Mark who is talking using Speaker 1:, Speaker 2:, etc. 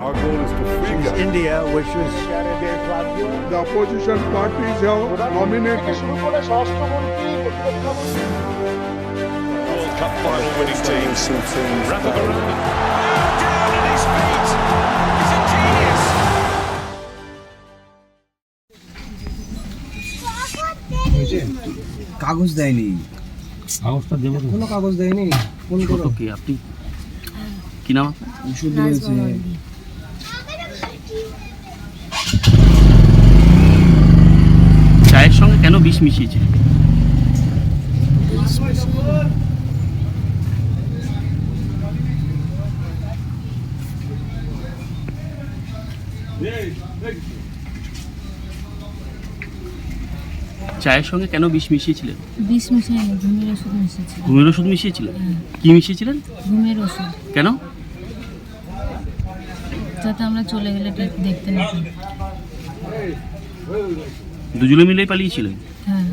Speaker 1: Our goal is to free Kashmir.
Speaker 2: India, which was
Speaker 1: The opposition parties have nominated.
Speaker 3: World Cup final winning teams. Rafa Varane. Down at his feet. He's a genius.
Speaker 4: কাগজ দেয়নি,
Speaker 5: কাগজটা দেবো তো।
Speaker 4: কোনো কাগজ দেয়নি। Phone করো,
Speaker 5: ছোট কি আপনি কি নাম আপনার?
Speaker 4: ওষুধ দিয়েছে।
Speaker 5: চায়ের সঙ্গে কেন বিষ মিশিয়েছে? চায়ের সঙ্গে কেন বিষ মিশিয়েছিলেন?
Speaker 6: বিষ মিশাইনি, ঘুমের ওষুধ মিশিয়েছি।
Speaker 5: ঘুমের ওষুধ মিশিয়েছিলেন? কি মিশিয়েছিলেন?
Speaker 6: ঘুমের ওষুধ,
Speaker 5: কেন?
Speaker 6: যাতে আমরা চলে গেলে দেখতে না পাই।
Speaker 5: দুজনে মিলেই পালিয়েছিলেন?
Speaker 6: হ্যাঁ।